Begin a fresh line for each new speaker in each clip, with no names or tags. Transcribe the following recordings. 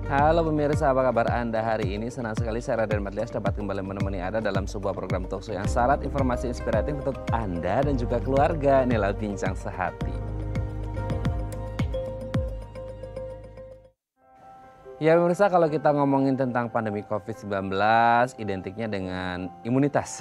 Halo pemirsa, apa kabar Anda hari ini? Senang sekali saya Raden Madlias dapat kembali menemani Anda dalam sebuah program talkshow yang syarat informasi inspiratif untuk Anda dan juga keluarga. Inilah Bincang Sehati. Ya pemirsa, kalau kita ngomongin tentang pandemi COVID-19, identiknya dengan imunitas.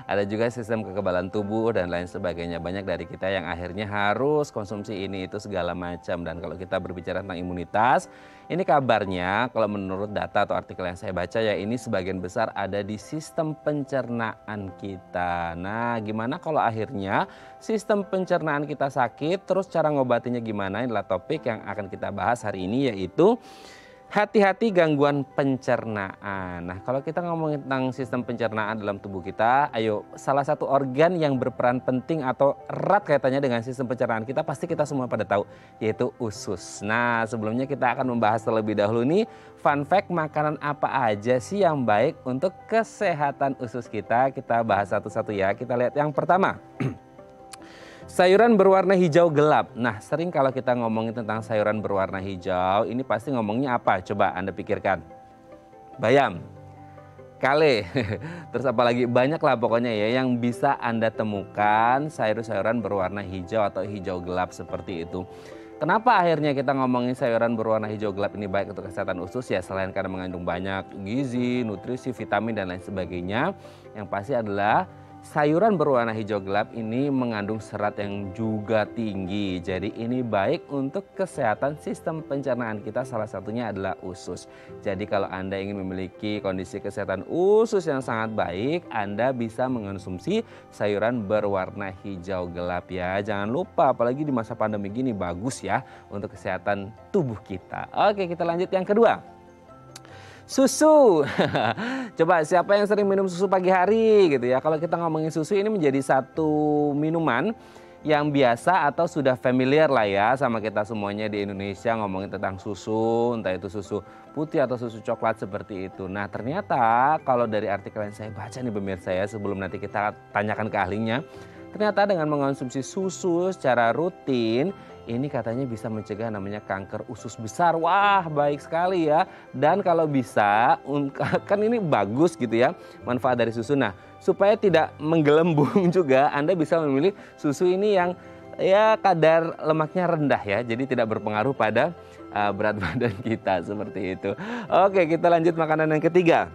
Ada juga sistem kekebalan tubuh dan lain sebagainya. Banyak dari kita yang akhirnya harus konsumsi ini itu segala macam. Dan kalau kita berbicara tentang imunitas, ini kabarnya kalau menurut data atau artikel yang saya baca ya, ini sebagian besar ada di sistem pencernaan kita. Nah, gimana kalau akhirnya sistem pencernaan kita sakit, terus cara ngobatinya gimana? Inilah topik yang akan kita bahas hari ini, yaitu hati-hati gangguan pencernaan. Nah, kalau kita ngomongin tentang sistem pencernaan dalam tubuh kita, ayo, salah satu organ yang berperan penting atau erat kaitannya dengan sistem pencernaan kita pasti kita semua pada tahu, yaitu usus. Nah, sebelumnya kita akan membahas terlebih dahulu nih, fun fact makanan apa aja sih yang baik untuk kesehatan usus kita. Kita bahas satu-satu ya. Kita lihat yang pertama. Sayuran berwarna hijau gelap. Nah, sering kalau kita ngomongin tentang sayuran berwarna hijau, ini pasti ngomongnya apa? Coba Anda pikirkan. Bayam, kale, terus apalagi banyak lah pokoknya ya yang bisa Anda temukan sayur-sayuran berwarna hijau atau hijau gelap seperti itu. Kenapa akhirnya kita ngomongin sayuran berwarna hijau gelap ini baik untuk kesehatan usus? Ya selain karena mengandung banyak gizi, nutrisi, vitamin dan lain sebagainya, yang pasti adalah sayuran berwarna hijau gelap ini mengandung serat yang juga tinggi. Jadi ini baik untuk kesehatan sistem pencernaan kita, salah satunya adalah usus. Jadi kalau Anda ingin memiliki kondisi kesehatan usus yang sangat baik, Anda bisa mengonsumsi sayuran berwarna hijau gelap ya. Jangan lupa, apalagi di masa pandemi gini, bagus ya untuk kesehatan tubuh kita. Oke, kita lanjut yang kedua. Susu. Coba siapa yang sering minum susu pagi hari gitu ya. Kalau kita ngomongin susu, ini menjadi satu minuman yang biasa atau sudah familiar lah ya sama kita semuanya di Indonesia ngomongin tentang susu, entah itu susu putih atau susu coklat seperti itu. Nah, ternyata kalau dari artikel yang saya baca nih pemirsa ya, sebelum nanti kita tanyakan ke ahlinya, ternyata dengan mengonsumsi susu secara rutin, ini katanya bisa mencegah namanya kanker usus besar. Wah, baik sekali ya. Dan kalau bisa, kan ini bagus gitu ya manfaat dari susu. Nah, supaya tidak menggelembung juga, Anda bisa memilih susu ini yang ya kadar lemaknya rendah ya. Jadi tidak berpengaruh pada berat badan kita seperti itu. Oke, kita lanjut makanan yang ketiga.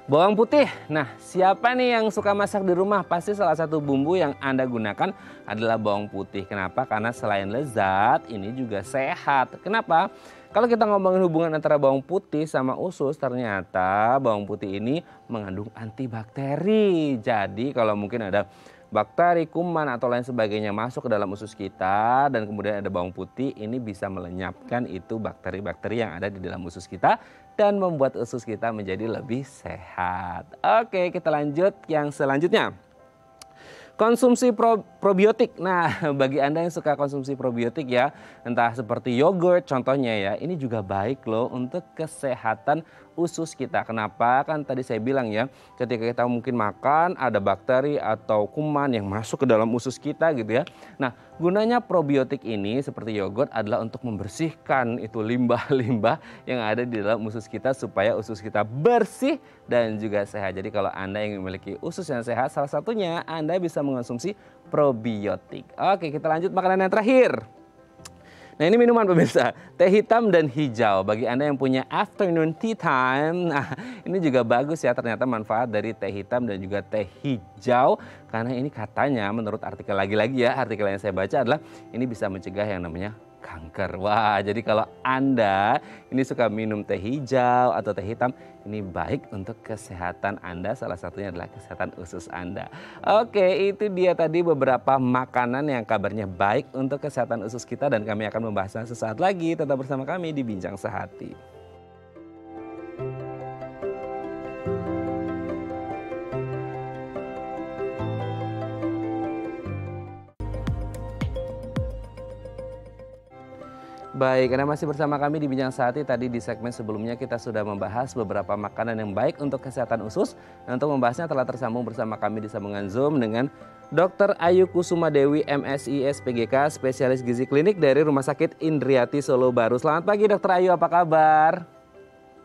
Bawang putih. Nah, siapa nih yang suka masak di rumah? Pasti salah satu bumbu yang Anda gunakan adalah bawang putih. Kenapa? Karena selain lezat, ini juga sehat. Kenapa? Kalau kita ngomongin hubungan antara bawang putih sama usus, ternyata bawang putih ini mengandung antibakteri. Jadi kalau mungkin ada bakteri, kuman atau lain sebagainya masuk ke dalam usus kita dan kemudian ada bawang putih, ini bisa melenyapkan itu bakteri-bakteri yang ada di dalam usus kita dan membuat usus kita menjadi lebih sehat. Oke, kita lanjut yang selanjutnya. Konsumsi probiotik. Nah, bagi Anda yang suka konsumsi probiotik ya, entah seperti yogurt contohnya ya, ini juga baik loh untuk kesehatan usus kita. Kenapa? Kan tadi saya bilang ya, ketika kita mungkin makan ada bakteri atau kuman yang masuk ke dalam usus kita gitu ya. Nah, gunanya probiotik ini seperti yogurt adalah untuk membersihkan itu limbah-limbah yang ada di dalam usus kita supaya usus kita bersih dan juga sehat. Jadi kalau Anda ingin memiliki usus yang sehat, salah satunya Anda bisa mengonsumsi probiotik. Oke, kita lanjut makanan yang terakhir. Nah, ini minuman pemirsa, teh hitam dan hijau. Bagi Anda yang punya afternoon tea time, nah ini juga bagus ya ternyata manfaat dari teh hitam dan juga teh hijau. Karena ini katanya menurut artikel lagi-lagi ya, artikel yang saya baca adalah ini bisa mencegah yang namanya kanker. Wah, jadi kalau Anda ini suka minum teh hijau atau teh hitam, ini baik untuk kesehatan Anda, salah satunya adalah kesehatan usus Anda. Oke, itu dia tadi beberapa makanan yang kabarnya baik untuk kesehatan usus kita dan kami akan membahasnya sesaat lagi. Tetap bersama kami di Bincang Sehati. Baik, Anda masih bersama kami di Bincang Sehati. Tadi di segmen sebelumnya kita sudah membahas beberapa makanan yang baik untuk kesehatan usus. Dan untuk membahasnya telah tersambung bersama kami di sambungan Zoom dengan Dr. Ayu Kusuma Dewi, MSI SPGK, spesialis gizi klinik dari Rumah Sakit Indriati Solo Baru. Selamat pagi Dr. Ayu, apa kabar?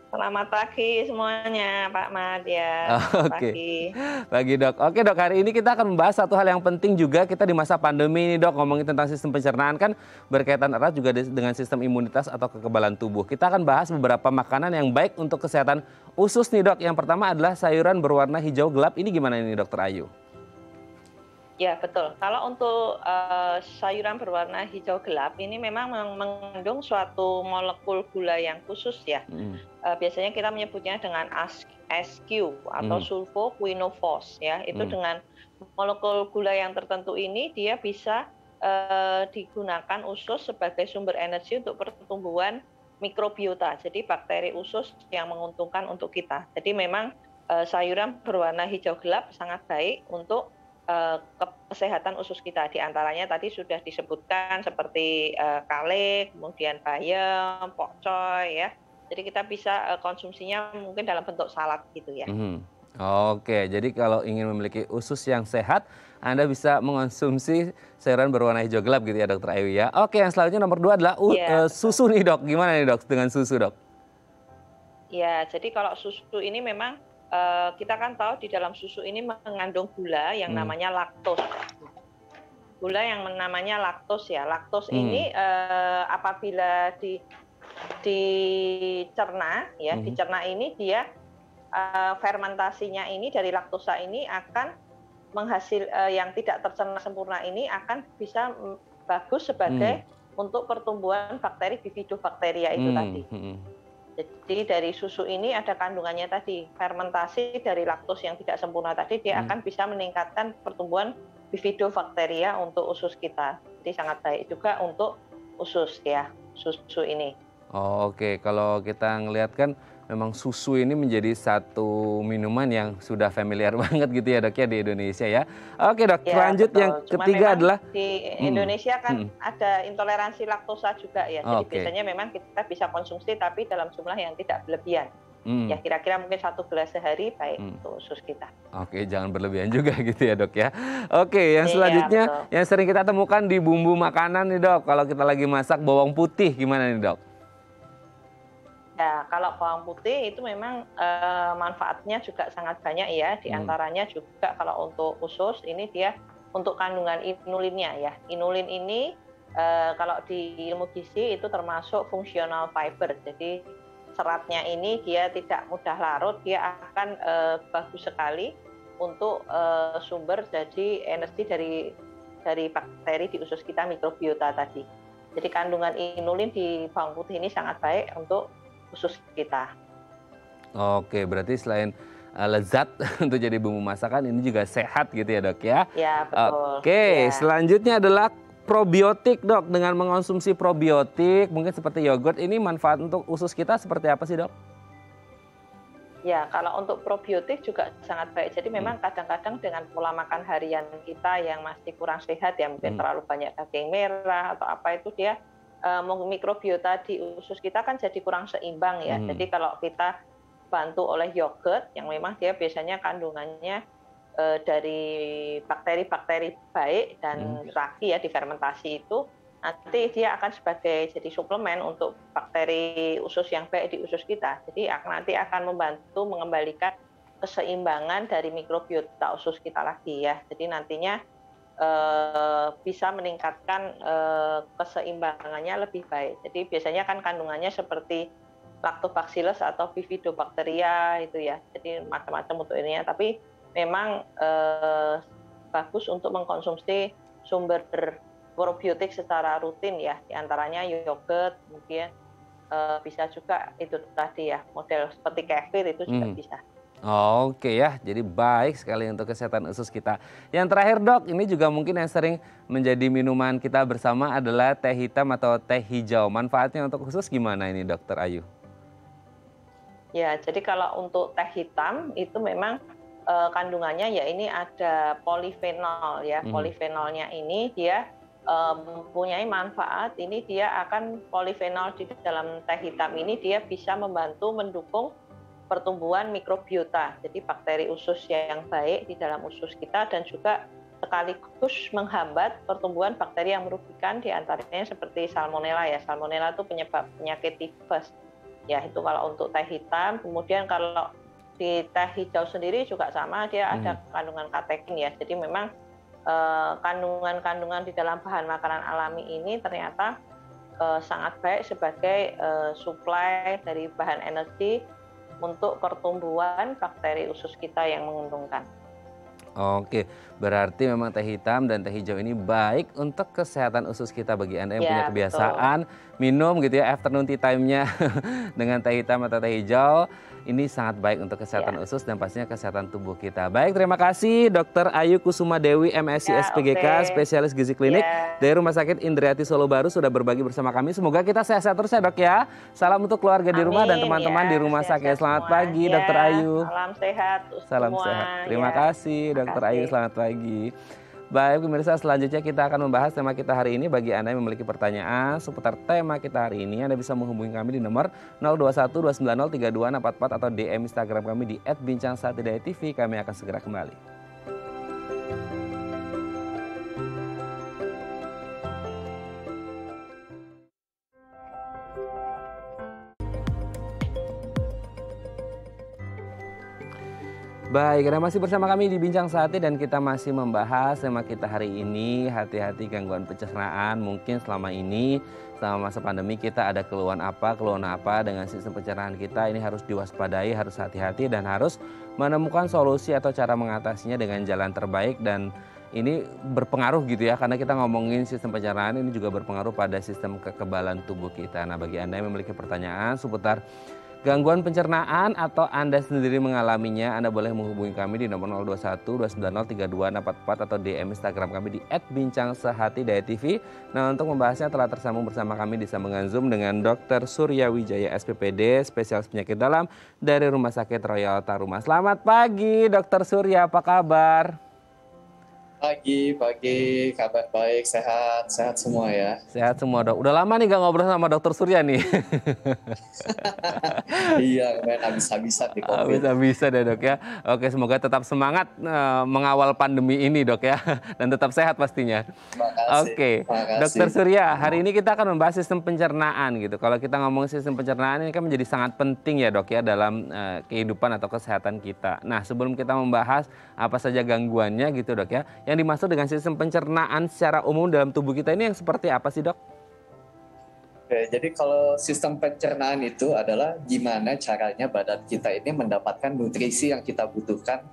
Selamat pagi semuanya, Pak Madya. Selamat
Oke,
pagi.
pagi dok. Oke dok, hari ini kita akan membahas satu hal yang penting juga kita di masa pandemi ini dok. Ngomongin tentang sistem pencernaan kan berkaitan erat juga dengan sistem imunitas atau kekebalan tubuh. Kita akan bahas beberapa makanan yang baik untuk kesehatan usus nih dok. Yang pertama adalah sayuran berwarna hijau gelap. Ini gimana ini Dokter Ayu?
Ya, betul. Kalau untuk sayuran berwarna hijau gelap, ini memang mengandung suatu molekul gula yang khusus ya. Biasanya kita menyebutnya dengan SQ atau sulfoquinofos ya. Itu dengan molekul gula yang tertentu ini, dia bisa digunakan usus sebagai sumber energi untuk pertumbuhan mikrobiota. Jadi bakteri usus yang menguntungkan untuk kita. Jadi memang sayuran berwarna hijau gelap sangat baik untuk kesehatan usus kita. Di antaranya tadi sudah disebutkan seperti kale, kemudian bayam, pokcoy ya. Jadi kita bisa konsumsinya mungkin dalam bentuk salad gitu ya.
Oke, jadi kalau ingin memiliki usus yang sehat, Anda bisa mengonsumsi sayuran berwarna hijau gelap gitu ya Dokter Ayu ya. Oke, yang selanjutnya nomor 2 adalah susu nih dok. Gimana nih dok dengan susu dok?
Ya, jadi kalau susu ini memang kita kan tahu di dalam susu ini mengandung gula yang namanya laktos. Gula yang namanya laktos ya. Laktos ini apabila dicerna ya, dicerna ini dia fermentasinya ini dari laktosa ini akan yang tidak tercerna sempurna ini akan bisa bagus sebagai untuk pertumbuhan bakteri bifidobakteria itu tadi. Jadi dari susu ini ada kandungannya tadi, fermentasi dari laktos yang tidak sempurna tadi, dia akan bisa meningkatkan pertumbuhan bifidobakteria untuk usus kita. Jadi sangat baik juga untuk usus ya, susu ini.
Oke, kalau kita ngelihat kan memang susu ini menjadi satu minuman yang sudah familiar banget gitu ya dok ya di Indonesia ya. Oke dok,
ya,
lanjut
betul.
yang ketiga adalah
di Indonesia kan ada intoleransi laktosa juga ya. Jadi biasanya memang kita bisa konsumsi tapi dalam jumlah yang tidak berlebihan. Ya kira-kira mungkin 1 gelas sehari baik untuk usus kita.
Oke, jangan berlebihan juga gitu ya dok ya. Oke, yang selanjutnya yang sering kita temukan di bumbu makanan nih dok. Kalau kita lagi masak bawang putih gimana nih dok?
Ya, kalau bawang putih itu memang manfaatnya juga sangat banyak ya. Di antaranya juga kalau untuk usus ini dia untuk kandungan inulinnya ya. Inulin ini kalau di ilmu gizi itu termasuk fungsional fiber. Jadi seratnya ini dia tidak mudah larut, dia akan bagus sekali untuk sumber jadi energi dari bakteri di usus kita, mikrobiota tadi. Jadi kandungan inulin di bawang putih ini sangat baik untuk usus kita.
Oke, berarti selain lezat untuk jadi bumbu masakan ini juga sehat gitu ya dok ya?
Ya betul.
Oke, selanjutnya adalah probiotik dok. Dengan mengonsumsi probiotik mungkin seperti yogurt ini manfaat untuk usus kita seperti apa sih dok?
Ya, kalau untuk probiotik juga sangat baik. Jadi memang kadang-kadang dengan pola makan harian kita yang masih kurang sehat ya, mungkin terlalu banyak daging merah atau apa itu dia mikrobiota di usus kita kan jadi kurang seimbang ya. Jadi kalau kita bantu oleh yogurt yang memang dia biasanya kandungannya dari bakteri-bakteri baik dan ragi ya difermentasi itu, nanti dia akan sebagai jadi suplemen untuk bakteri usus yang baik di usus kita. Jadi nanti akan membantu mengembalikan keseimbangan dari mikrobiota usus kita lagi ya. Jadi nantinya bisa meningkatkan keseimbangannya lebih baik. Jadi biasanya kan kandungannya seperti lactobacillus atau bifidobakteria itu ya. Jadi macam-macam untuk ininya. Tapi memang bagus untuk mengkonsumsi sumber probiotik secara rutin ya. Di antaranya yogurt, kemudian bisa juga itu tadi ya model seperti kefir itu juga bisa.
Oke ya, jadi baik sekali untuk kesehatan usus kita. Yang terakhir dok, ini juga mungkin yang sering menjadi minuman kita bersama adalah teh hitam atau teh hijau. Manfaatnya untuk usus gimana ini Dokter Ayu?
Ya, jadi kalau untuk teh hitam itu memang kandungannya ya ini ada polifenol ya. Polifenolnya ini dia mempunyai manfaat, ini dia akan polifenol di dalam teh hitam ini dia bisa membantu mendukung pertumbuhan mikrobiota, jadi bakteri usus yang baik di dalam usus kita dan juga sekaligus menghambat pertumbuhan bakteri yang merugikan, diantaranya seperti salmonella ya. Salmonella itu penyebab penyakit tifus. Ya itu kalau untuk teh hitam. Kemudian kalau di teh hijau sendiri juga sama, dia ada kandungan katekin ya. Jadi memang kandungan-kandungan di dalam bahan makanan alami ini ternyata sangat baik sebagai suplai dari bahan energi untuk pertumbuhan bakteri usus kita yang menguntungkan.
Oke, berarti memang teh hitam dan teh hijau ini baik untuk kesehatan usus kita. Bagi Anda yang punya kebiasaan minum gitu ya afternoon tea time-nya dengan teh hitam atau teh hijau, ini sangat baik untuk kesehatan usus dan pastinya kesehatan tubuh kita. Baik, terima kasih Dr. Ayu Kusuma Dewi, MSc SPGK, spesialis gizi klinik dari Rumah Sakit Indriati Solo Baru sudah berbagi bersama kami. Semoga kita sehat-sehat terus ya Dok ya. Salam untuk keluarga di rumah dan teman-teman di rumah sakit. Selamat pagi Dr. Ayu.
Salam sehat.
Salam sehat. Terima kasih Dr. Ayu, selamat pagi. Baik pemirsa, selanjutnya kita akan membahas tema kita hari ini. Bagi Anda yang memiliki pertanyaan seputar tema kita hari ini, Anda bisa menghubungi kami di nomor 0212903244 atau DM Instagram kami di @bincangsaatidayatv. Kami akan segera kembali. Baik, Anda masih bersama kami di Bincang Sate dan kita masih membahas tema kita hari ini, hati-hati gangguan pencernaan. Mungkin selama ini, selama masa pandemi kita ada keluhan apa dengan sistem pencernaan kita. Ini harus diwaspadai, harus hati-hati dan harus menemukan solusi atau cara mengatasinya dengan jalan terbaik. Dan ini berpengaruh gitu ya, karena kita ngomongin sistem pencernaan ini juga berpengaruh pada sistem kekebalan tubuh kita. Nah, bagi Anda yang memiliki pertanyaan seputar gangguan pencernaan atau Anda sendiri mengalaminya, Anda boleh menghubungi kami di nomor 0212903244 atau DM Instagram kami di @bincangsehatidayatv. Nah, untuk membahasnya telah tersambung bersama kami di sambungan Zoom dengan Dr. Surya Wijaya SPPD, spesialis penyakit dalam dari Rumah Sakit Royal Taruma. Selamat pagi Dr. Surya, apa kabar?
Pagi, kabar baik, sehat semua ya.
Sehat semua Dok. Udah lama nih gak ngobrol sama Dokter Surya nih.
Iya, habis-habisan di COVID.
Habis-habisan ya Dok ya. Oke, semoga tetap semangat mengawal pandemi ini Dok ya. Dan tetap sehat pastinya. Oke, Dokter Surya, hari ini kita akan membahas sistem pencernaan gitu. Kalau kita ngomong sistem pencernaan ini kan menjadi sangat penting ya Dok ya dalam kehidupan atau kesehatan kita. Nah, sebelum kita membahas apa saja gangguannya gitu Dok ya, yang dimaksud dengan sistem pencernaan secara umum dalam tubuh kita ini yang seperti apa sih Dok?
Oke, jadi kalau sistem pencernaan itu adalah gimana caranya badan kita ini mendapatkan nutrisi yang kita butuhkan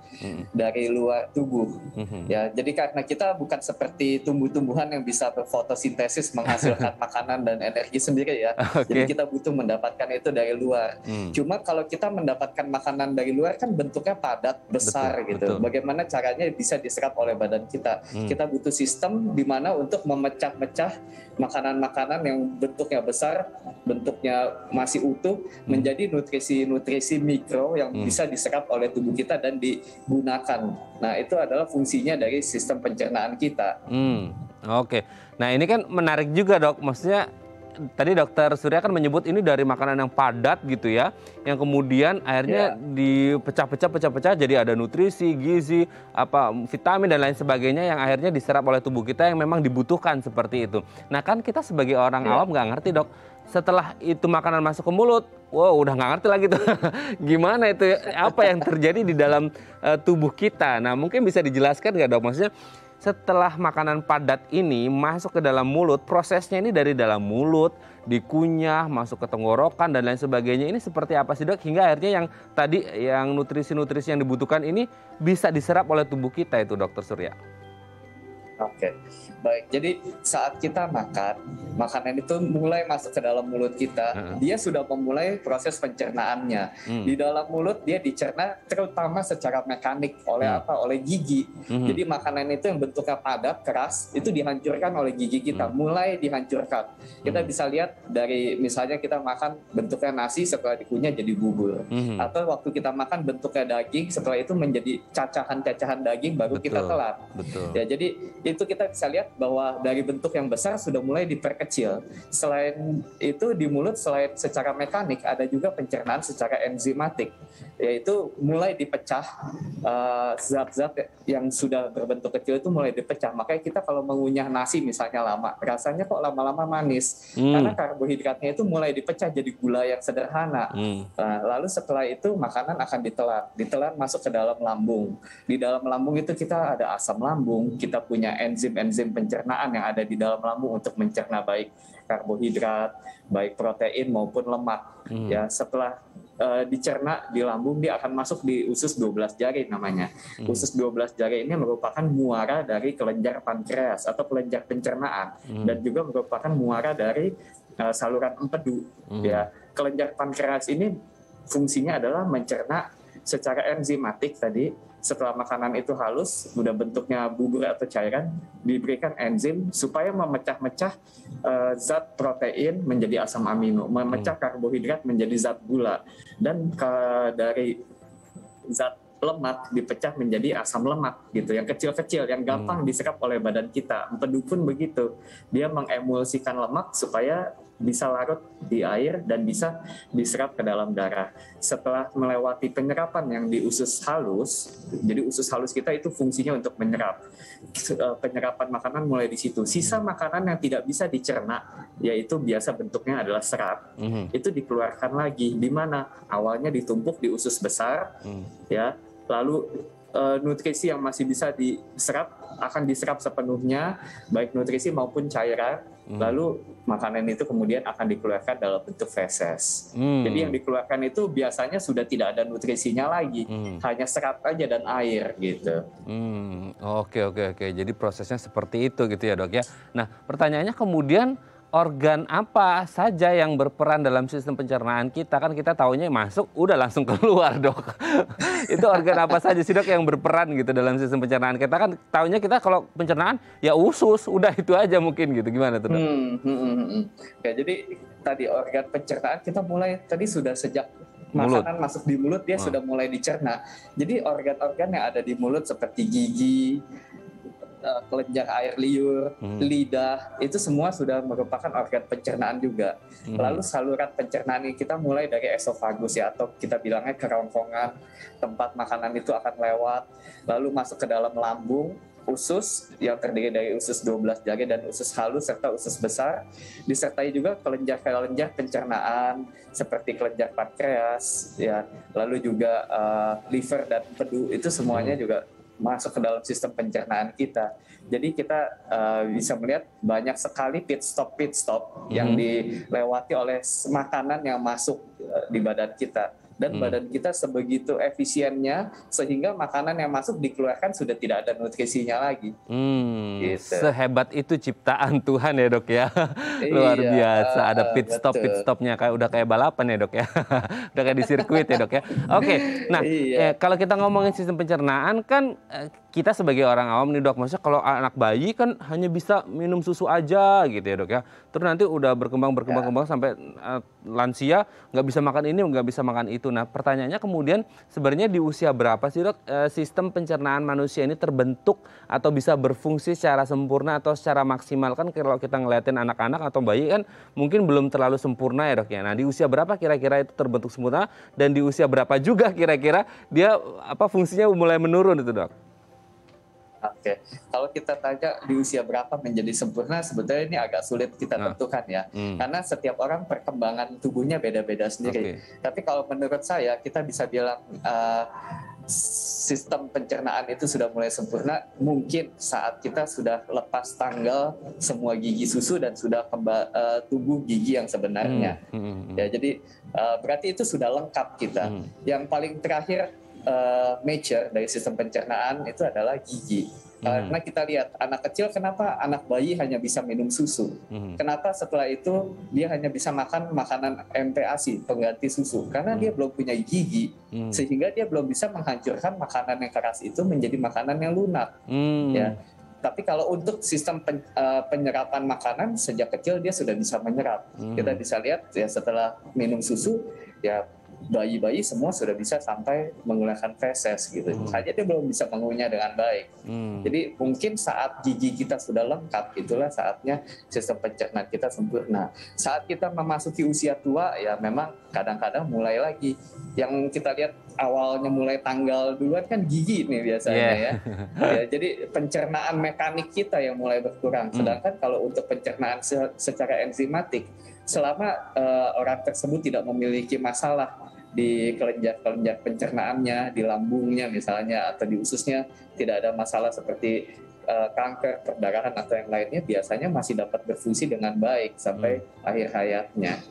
dari luar tubuh. Ya, jadi karena kita bukan seperti tumbuh-tumbuhan yang bisa berfotosintesis menghasilkan makanan dan energi sendiri ya. Jadi kita butuh mendapatkan itu dari luar. Cuma kalau kita mendapatkan makanan dari luar kan bentuknya padat, besar gitu. Bagaimana caranya bisa diserap oleh badan kita? Kita butuh sistem di mana untuk memecah-mecah makanan-makanan yang bentuknya besar, bentuknya masih utuh, menjadi nutrisi-nutrisi mikro yang bisa diserap oleh tubuh kita dan digunakan. Nah, itu adalah fungsinya dari sistem pencernaan kita.
Oke, nah ini kan menarik juga Dok, maksudnya tadi Dokter Surya kan menyebut ini dari makanan yang padat gitu ya, yang kemudian akhirnya dipecah-pecah jadi ada nutrisi, gizi, vitamin dan lain sebagainya yang akhirnya diserap oleh tubuh kita yang memang dibutuhkan seperti itu. Nah kan kita sebagai orang awam nggak ngerti Dok, setelah itu makanan masuk ke mulut, wow udah nggak ngerti lagi tuh gimana itu, apa yang terjadi di dalam tubuh kita. Nah mungkin bisa dijelaskan nggak Dok, maksudnya setelah makanan padat ini masuk ke dalam mulut, prosesnya ini dari dalam mulut, dikunyah, masuk ke tenggorokan dan lain sebagainya. Ini seperti apa sih Dok? Hingga akhirnya yang tadi yang nutrisi-nutrisi yang dibutuhkan ini bisa diserap oleh tubuh kita itu Dokter Surya.
Oke, baik. Jadi saat kita makan, makanan itu mulai masuk ke dalam mulut kita, dia sudah memulai proses pencernaannya. Di dalam mulut dia dicerna terutama secara mekanik oleh oleh gigi. Jadi makanan itu yang bentuknya padat, keras, itu dihancurkan oleh gigi kita, mulai dihancurkan. Kita bisa lihat dari misalnya kita makan bentuknya nasi, setelah dikunyah jadi bubur. Atau waktu kita makan bentuknya daging, setelah itu menjadi cacahan-cacahan daging baru kita telan. Ya, jadi itu kita bisa lihat bahwa dari bentuk yang besar sudah mulai diperkecil. Selain itu di mulut, selain secara mekanik, ada juga pencernaan secara enzimatik, yaitu mulai dipecah zat-zat yang sudah berbentuk kecil itu mulai dipecah. Makanya kita kalau mengunyah nasi misalnya lama, rasanya kok lama-lama manis, karena karbohidratnya itu mulai dipecah jadi gula yang sederhana. Lalu setelah itu makanan akan ditelan masuk ke dalam lambung. Di dalam lambung itu kita ada asam lambung, kita punya enzim-enzim pencernaan yang ada di dalam lambung untuk mencerna baik karbohidrat, baik protein maupun lemak. Ya, setelah dicerna di lambung, dia akan masuk di usus 12 jari namanya. Usus 12 jari ini merupakan muara dari kelenjar pankreas atau kelenjar pencernaan, dan juga merupakan muara dari saluran empedu. Ya, kelenjar pankreas ini fungsinya adalah mencerna secara enzimatik tadi. Setelah makanan itu halus, udah bentuknya bubur atau cairan, diberikan enzim supaya memecah-mecah zat protein menjadi asam amino, memecah karbohidrat menjadi zat gula, dan dari zat lemak dipecah menjadi asam lemak gitu, yang kecil-kecil, yang gampang diserap oleh badan kita. Empedu pun begitu, dia mengemulsikan lemak supaya bisa larut di air dan bisa diserap ke dalam darah. Setelah melewati penyerapan yang di usus halus, jadi usus halus kita itu fungsinya untuk menyerap. Penyerapan makanan mulai di situ. Sisa makanan yang tidak bisa dicerna, yaitu biasa bentuknya adalah serat, itu dikeluarkan lagi. Di mana awalnya ditumpuk di usus besar, ya. Lalu nutrisi yang masih bisa diserap akan diserap sepenuhnya, baik nutrisi maupun cairan. Lalu makanan itu kemudian akan dikeluarkan dalam bentuk feses. Jadi yang dikeluarkan itu biasanya sudah tidak ada nutrisinya lagi, hanya serat aja dan air gitu.
Oke. Jadi prosesnya seperti itu gitu ya, Dok ya. Nah, pertanyaannya kemudian organ apa saja yang berperan dalam sistem pencernaan kita? Kan kita taunya masuk udah langsung keluar, Dok. Itu organ apa saja sih, Dok, yang berperan gitu dalam sistem pencernaan kita? Kan taunya kita kalau pencernaan ya usus, udah itu aja mungkin gitu. Gimana tuh, Dok?
Ya, jadi tadi organ pencernaan kita mulai tadi sudah sejak makanan masuk di mulut dia sudah mulai dicerna. Jadi organ-organ yang ada di mulut seperti gigi, kelenjar air liur, lidah, itu semua sudah merupakan organ pencernaan juga. Lalu saluran pencernaan ini kita mulai dari esofagus ya, atau kita bilangnya kerongkongan, tempat makanan itu akan lewat, lalu masuk ke dalam lambung, usus yang terdiri dari usus 12 jari dan usus halus serta usus besar, disertai juga kelenjar-kelenjar pencernaan seperti kelenjar pankreas ya, lalu juga liver dan empedu, itu semuanya juga masuk ke dalam sistem pencernaan kita. Jadi kita bisa melihat banyak sekali pit stop yang dilewati oleh makanan yang masuk di badan kita. Dan badan kita sebegitu efisiennya sehingga makanan yang masuk dikeluarkan sudah tidak ada nutrisinya lagi.
Gitu. Sehebat itu ciptaan Tuhan ya, Dok ya. Luar biasa. Ada pit stopnya udah kayak balapan ya, Dok ya. Udah kayak di sirkuit ya, Dok ya. Oke. Nah, kalau kita ngomongin sistem pencernaan kan kita sebagai orang awam nih, Dok, maksudnya kalau anak bayi kan hanya bisa minum susu aja gitu ya, Dok ya. Terus nanti udah berkembang sampai lansia nggak bisa makan ini, nggak bisa makan itu. Nah, pertanyaannya kemudian sebenarnya di usia berapa sih, Dok, sistem pencernaan manusia ini terbentuk atau bisa berfungsi secara sempurna atau secara maksimal? Kan kalau kita ngeliatin anak-anak atau bayi kan mungkin belum terlalu sempurna ya, Dok ya. Nah, di usia berapa kira-kira itu terbentuk sempurna dan di usia berapa juga kira-kira dia fungsinya mulai menurun itu, Dok?
Oke, kalau kita tanya di usia berapa menjadi sempurna, sebetulnya ini agak sulit kita tentukan ya, karena setiap orang perkembangan tubuhnya beda-beda sendiri. Tapi kalau menurut saya, kita bisa bilang sistem pencernaan itu sudah mulai sempurna mungkin saat kita sudah lepas tanggal semua gigi susu dan sudah tumbuh gigi yang sebenarnya. Ya, jadi berarti itu sudah lengkap kita. Yang paling terakhir mature dari sistem pencernaan itu adalah gigi. Karena kita lihat anak kecil, kenapa anak bayi hanya bisa minum susu? Kenapa setelah itu dia hanya bisa makan makanan MPASI, pengganti susu? Karena dia belum punya gigi, sehingga dia belum bisa menghancurkan makanan yang keras itu menjadi makanan yang lunak. Ya. Tapi kalau untuk sistem penyerapan makanan sejak kecil dia sudah bisa menyerap. Kita bisa lihat ya setelah minum susu ya bayi-bayi semua sudah bisa sampai menggunakan feses gitu. Hanya dia belum bisa mengunyah dengan baik. Jadi mungkin saat gigi kita sudah lengkap, itulah saatnya sistem pencernaan kita sempurna. Saat kita memasuki usia tua, ya memang kadang-kadang mulai lagi. Yang kita lihat awalnya mulai tanggal duluan kan gigi nih biasanya ya. Jadi pencernaan mekanik kita yang mulai berkurang. Sedangkan kalau untuk pencernaan secara enzimatik, selama orang tersebut tidak memiliki masalah di kelenjar-kelenjar pencernaannya, di lambungnya misalnya, atau di ususnya tidak ada masalah seperti kanker, perdarahan atau yang lainnya, biasanya masih dapat berfungsi dengan baik sampai akhir hayatnya.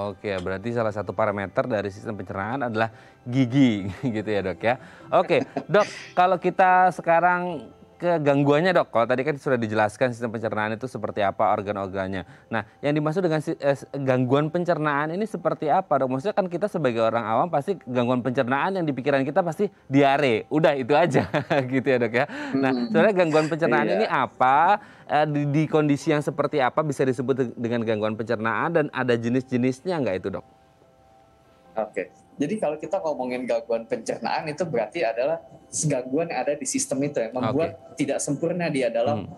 Oke, berarti salah satu parameter dari sistem pencernaan adalah gigi, gitu ya dok ya. Oke, dok, kalau kita sekarang ke gangguannya dok, kalau tadi kan sudah dijelaskan sistem pencernaan itu seperti apa organ-organnya. Nah, yang dimaksud dengan gangguan pencernaan ini seperti apa dok? Maksudnya kan kita sebagai orang awam pasti gangguan pencernaan yang di pikiran kita pasti diare, udah itu aja gitu ya dok ya. Nah, sebenarnya gangguan pencernaan ini apa? Di kondisi yang seperti apa bisa disebut dengan gangguan pencernaan dan ada jenis-jenisnya nggak itu dok?
Oke, jadi kalau kita ngomongin gangguan pencernaan itu berarti adalah gangguan yang ada di sistem itu yang membuat tidak sempurna dia dalam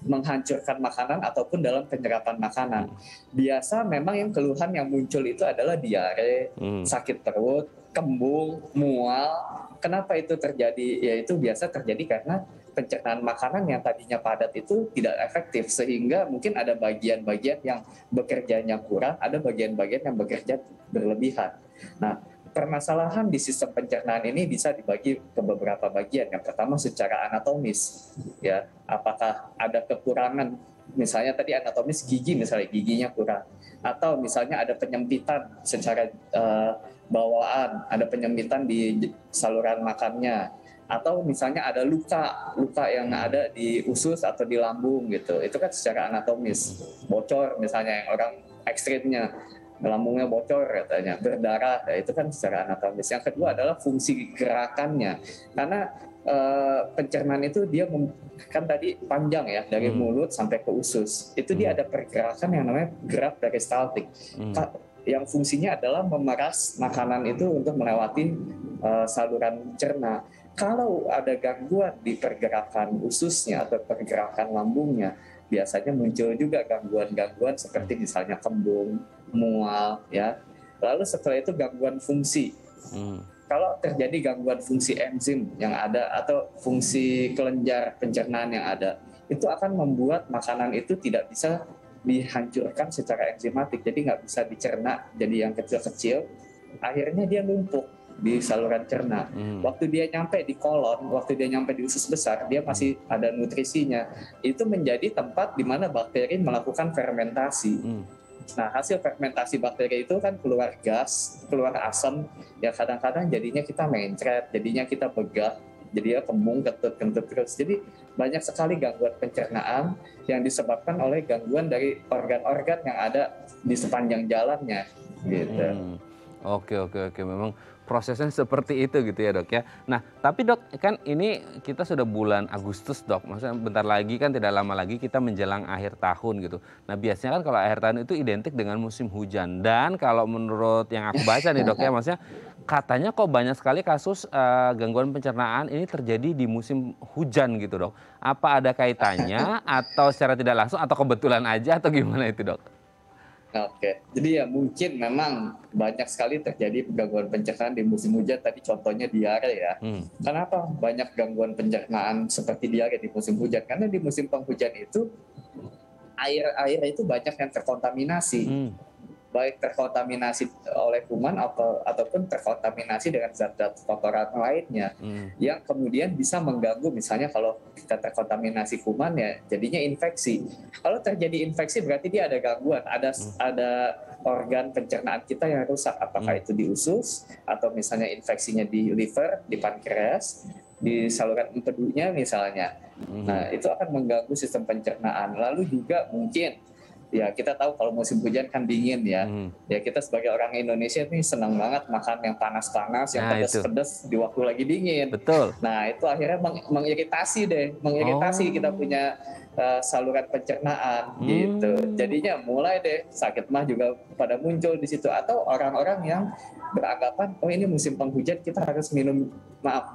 menghancurkan makanan ataupun dalam penyerapan makanan. Biasa memang yang keluhan yang muncul itu adalah diare, sakit perut, kembung, mual. Kenapa itu terjadi? Ya itu biasa terjadi karena pencernaan makanan yang tadinya padat itu tidak efektif, sehingga mungkin ada bagian-bagian yang bekerjanya kurang, ada bagian-bagian yang bekerja berlebihan. Nah, permasalahan di sistem pencernaan ini bisa dibagi ke beberapa bagian. Yang pertama secara anatomis, ya, apakah ada kekurangan, misalnya tadi anatomis gigi, misalnya giginya kurang, atau misalnya ada penyempitan secara bawaan, ada penyempitan di saluran makannya, atau misalnya ada luka yang ada di usus atau di lambung gitu. Itu kan secara anatomis, bocor misalnya yang orang ekstrimnya, lambungnya bocor katanya, berdarah, ya itu kan secara anatomis. Yang kedua adalah fungsi gerakannya, karena pencernaan itu dia kan tadi panjang ya, dari mulut sampai ke usus. Itu dia ada pergerakan yang namanya gerak peristaltik, yang fungsinya adalah memeras makanan itu untuk melewati saluran cerna. Kalau ada gangguan di pergerakan ususnya atau pergerakan lambungnya, biasanya muncul juga gangguan-gangguan seperti misalnya kembung, mual, ya. Lalu setelah itu gangguan fungsi. Kalau terjadi gangguan fungsi enzim yang ada atau fungsi kelenjar pencernaan yang ada, itu akan membuat makanan itu tidak bisa dihancurkan secara enzimatik, jadi nggak bisa dicerna jadi yang kecil-kecil. Akhirnya dia numpuk di saluran cerna. Waktu dia nyampe di kolon, waktu dia nyampe di usus besar, dia masih ada nutrisinya. Itu menjadi tempat di mana bakteri melakukan fermentasi. Nah, hasil fermentasi bakteri itu kan keluar gas, keluar asam, ya kadang-kadang jadinya kita mencret, jadinya kita begah, jadinya kembung, kentut terus. Jadi banyak sekali gangguan pencernaan yang disebabkan oleh gangguan dari organ-organ yang ada di sepanjang jalannya, gitu.
Oke, memang prosesnya seperti itu gitu ya dok ya. Nah tapi dok, kan ini kita sudah bulan Agustus dok, maksudnya bentar lagi kan, tidak lama lagi kita menjelang akhir tahun gitu. Nah biasanya kan kalau akhir tahun itu identik dengan musim hujan, dan kalau menurut yang aku baca nih dok ya, maksudnya katanya kok banyak sekali kasus gangguan pencernaan ini terjadi di musim hujan gitu dok. Apa ada kaitannya atau secara tidak langsung atau kebetulan aja atau gimana itu dok?
Oke, jadi ya mungkin memang banyak sekali terjadi gangguan pencernaan di musim hujan. Tadi contohnya diare ya. Kenapa banyak gangguan pencernaan seperti diare di musim hujan? Karena di musim penghujan itu air itu banyak yang terkontaminasi. Baik terkontaminasi oleh kuman ataupun terkontaminasi dengan zat-zat kotoran lainnya, yang kemudian bisa mengganggu. Misalnya kalau kita terkontaminasi kuman, ya jadinya infeksi. Kalau terjadi infeksi berarti dia ada gangguan, ada organ pencernaan kita yang rusak, apakah itu di usus atau misalnya infeksinya di liver, di pankreas, di saluran empedunya misalnya. Nah itu akan mengganggu sistem pencernaan. Lalu juga mungkin ya kita tahu kalau musim hujan kan dingin ya. Ya kita sebagai orang Indonesia nih senang banget makan yang panas-panas, yang pedas-pedas di waktu lagi dingin.
Betul.
Nah itu akhirnya mengiritasi kita punya saluran pencernaan gitu. Jadinya mulai deh sakit mah juga pada muncul di situ, atau orang-orang yang beranggapan oh ini musim penghujan kita harus minum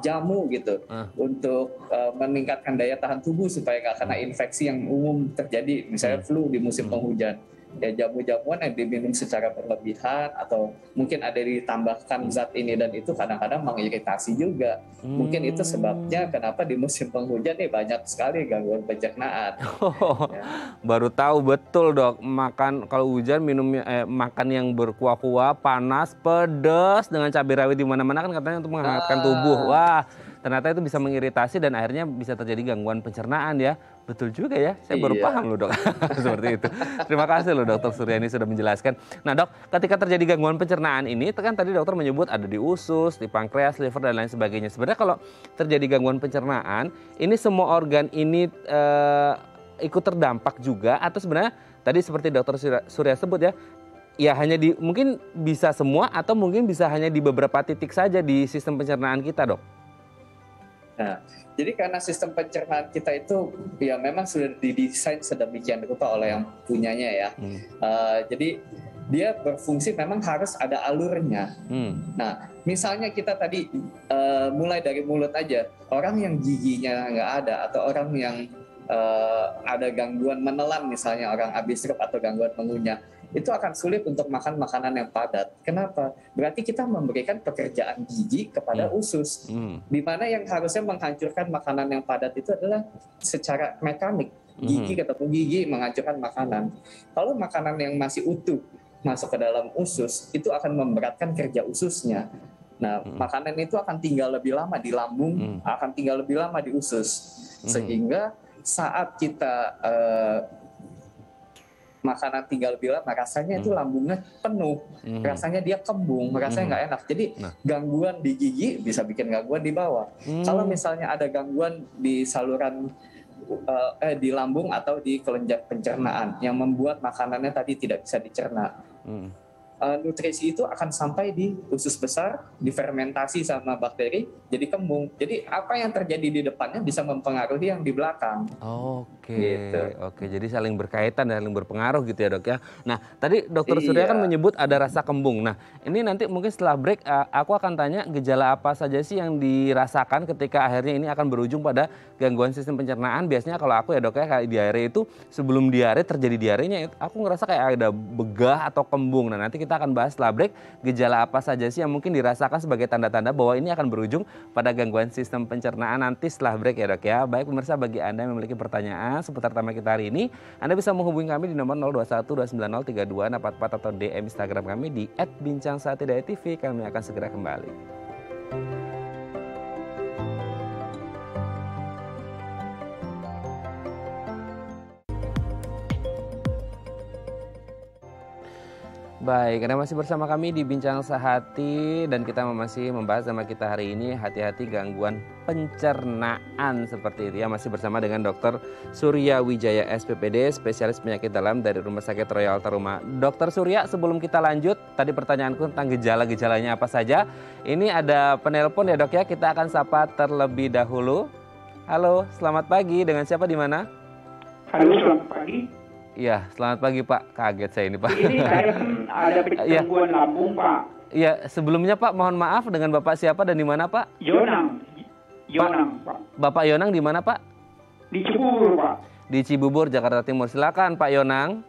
jamu gitu untuk meningkatkan daya tahan tubuh supaya nggak kena infeksi yang umum terjadi, misalnya flu di musim penghujan. Ya jamu-jamuan yang diminum secara berlebihan atau mungkin ada ditambahkan zat ini dan itu kadang-kadang mengiritasi juga. Mungkin itu sebabnya kenapa di musim penghujan nih banyak sekali gangguan pencernaan.
Baru tahu, betul dok. Makan kalau hujan minumnya makan yang berkuah-kuah, panas, pedas dengan cabai rawit di mana-mana kan katanya untuk menghangatkan tubuh. Wah, ternyata itu bisa mengiritasi dan akhirnya bisa terjadi gangguan pencernaan ya. Betul juga ya, saya baru paham loh dok. Seperti itu. Terima kasih loh Dokter Suryani sudah menjelaskan. Nah dok, ketika terjadi gangguan pencernaan ini, kan tadi dokter menyebut ada di usus, di pankreas, liver dan lain sebagainya. Sebenarnya kalau terjadi gangguan pencernaan, ini semua organ ini ikut terdampak juga, atau sebenarnya tadi seperti Dokter Surya sebut ya, ya hanya mungkin bisa semua atau mungkin bisa hanya di beberapa titik saja di sistem pencernaan kita dok?
Nah, jadi karena sistem pencernaan kita itu ya memang sudah didesain sedemikian rupa oleh yang punyanya ya. Jadi dia berfungsi memang harus ada alurnya. Nah, misalnya kita tadi mulai dari mulut aja, orang yang giginya nggak ada atau orang yang ada gangguan menelan, misalnya orang habis stroke atau gangguan mengunyah, itu akan sulit untuk makan makanan yang padat. Kenapa? Berarti kita memberikan pekerjaan gigi kepada usus. Di mana yang harusnya menghancurkan makanan yang padat itu adalah secara mekanik. Gigi ketemu gigi menghancurkan makanan. Kalau makanan yang masih utuh masuk ke dalam usus, itu akan memberatkan kerja ususnya. Nah, makanan itu akan tinggal lebih lama di lambung, akan tinggal lebih lama di usus. Sehingga saat kita makanan tinggal lebih lama, rasanya itu lambungnya penuh, rasanya dia kembung, rasanya nggak enak. Jadi gangguan di gigi bisa bikin gangguan di bawah. Kalau misalnya ada gangguan di saluran di lambung atau di kelenjar pencernaan yang membuat makanannya tadi tidak bisa dicerna, nutrisi itu akan sampai di usus besar, difermentasi sama bakteri, jadi kembung. Jadi apa yang terjadi di depannya bisa mempengaruhi yang di belakang.
Oke, jadi saling berkaitan dan saling berpengaruh gitu ya dok ya. Nah tadi Dokter Surya kan menyebut ada rasa kembung. Nah ini nanti mungkin setelah break aku akan tanya gejala apa saja sih yang dirasakan ketika akhirnya ini akan berujung pada gangguan sistem pencernaan. Biasanya kalau aku ya dok ya, kayak diare itu sebelum diare terjadi diarenya, aku ngerasa kayak ada begah atau kembung. Nah nanti kita akan bahas setelah break gejala apa saja sih yang mungkin dirasakan sebagai tanda-tanda bahwa ini akan berujung pada gangguan sistem pencernaan nanti setelah break ya dok ya. Baik pemirsa, bagi Anda yang memiliki pertanyaan seputar tema kita hari ini, Anda bisa menghubungi kami di nomor 0212903244 atau DM Instagram kami di @bincangsaat.tv. Kami akan segera kembali. Baik, Anda masih bersama kami di Bincang Sehati dan kita masih membahas tema kita hari ini, hati-hati gangguan pencernaan seperti itu ya. Masih bersama dengan Dr. Surya Wijaya SPPD, spesialis penyakit dalam dari Rumah Sakit Royal Taruma. Dr. Surya, sebelum kita lanjut, tadi pertanyaanku tentang gejala-gejalanya apa saja. Ini ada penelpon ya dok ya, kita akan sapa terlebih dahulu. Halo, selamat pagi, dengan siapa di mana?
Halo, selamat pagi.
Iya, selamat pagi Pak. Kaget saya ini Pak.
Ini saya ada gangguan lambung Pak.
Iya, sebelumnya Pak mohon maaf, dengan Bapak siapa dan di mana Pak?
Yonang Pak.
Bapak Yonang di mana Pak?
Di Cibubur Pak.
Di Cibubur, Jakarta Timur. Silakan Pak Yonang.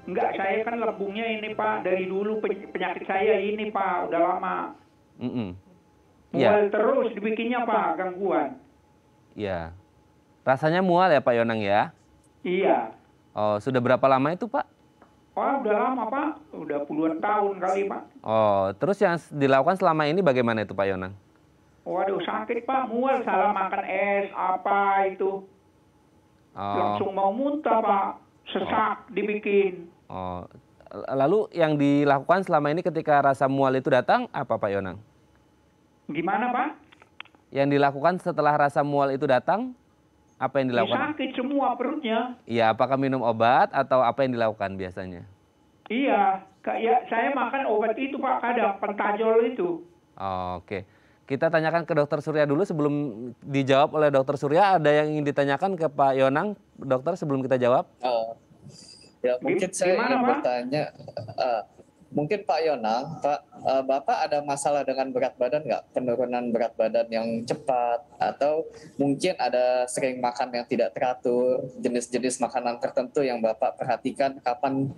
Enggak, saya kan lambungnya ini Pak, dari dulu penyakit saya ini Pak, udah lama. Mual terus dibikinnya Pak, gangguan.
Iya. Rasanya mual ya Pak Yonang ya?
Iya.
Oh, sudah berapa lama itu Pak?
Oh, udah lama Pak, udah puluhan tahun kali Pak.
Oh, terus yang dilakukan selama ini bagaimana itu Pak Yonang?
Waduh, sakit Pak, mual, salah makan es, apa itu. Langsung mau muntah Pak, sesak dibikin.
Oh, lalu yang dilakukan selama ini ketika rasa mual itu datang, apa Pak Yonang?
Gimana Pak?
Yang dilakukan setelah rasa mual itu datang? Apa yang dilakukan?
Sakit semua perutnya.
Iya, apakah minum obat atau apa yang dilakukan biasanya?
Iya, kayak saya makan obat itu Pak, kadang pentajol itu.
Oke. Kita tanyakan ke Dokter Surya dulu sebelum dijawab oleh Dokter Surya. Ada yang ingin ditanyakan ke Pak Yonang, dokter, sebelum kita jawab?
Ya mungkin saya
Gimana,
ingin
Pak?
bertanya, mungkin Pak Yonang, Bapak ada masalah dengan berat badan nggak? Penurunan berat badan yang cepat, atau mungkin ada sering makan yang tidak teratur, jenis-jenis makanan tertentu yang Bapak perhatikan kapan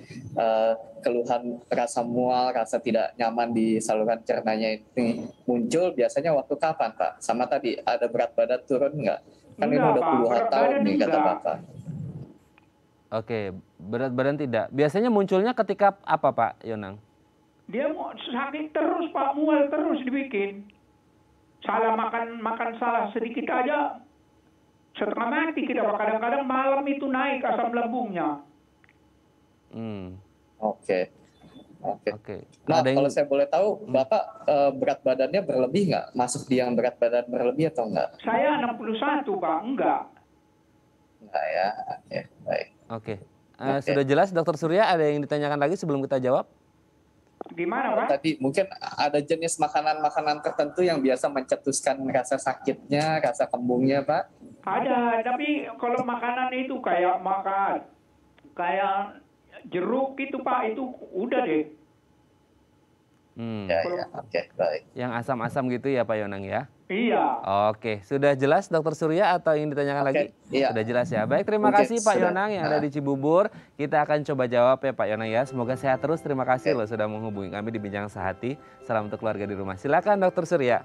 keluhan rasa mual, rasa tidak nyaman di saluran cernanya ini muncul, biasanya waktu kapan Pak? Sama tadi, ada berat badan turun nggak? Kan ini
Enggak,
udah
Pak.
puluhan
Berat
tahun
badan
nih kata
enggak.
Bapak.
Oke, berat badan tidak. Biasanya munculnya ketika apa Pak Yonang?
Dia mau sakit terus Pak, mual terus dibikin. Salah makan salah sedikit aja setengah mati kita Pak. Kadang-kadang malam itu naik asam lambungnya.
Oke. Nah,
Ada
kalau
yang
saya boleh tahu, Bapak berat badannya berlebih nggak? Masuk di yang berat badan berlebih atau nggak?
Saya 61 Pak, enggak.
Nggak ya, oke, baik.
Oke. Sudah jelas Dokter Surya, ada yang ditanyakan lagi sebelum kita jawab?
Gimana Pak?
Tadi mungkin ada jenis makanan-makanan tertentu yang biasa mencetuskan rasa sakitnya, rasa kembungnya, Pak?
Ada, tapi kalau makanan itu kayak jeruk itu Pak, itu udah deh.
Ya, oke, baik.
Yang asam-asam gitu ya Pak Yonang ya?
Iya.
Oke, sudah jelas Dokter Surya atau ingin ditanyakan lagi?
Iya.
Sudah jelas ya. Baik, terima kasih Pak Yonang yang ada di Cibubur. Kita akan coba jawab ya Pak Yonang ya. Semoga sehat terus. Terima kasih loh sudah menghubungi kami di Bincang Sehati. Salam untuk keluarga di rumah. Silakan Dokter Surya.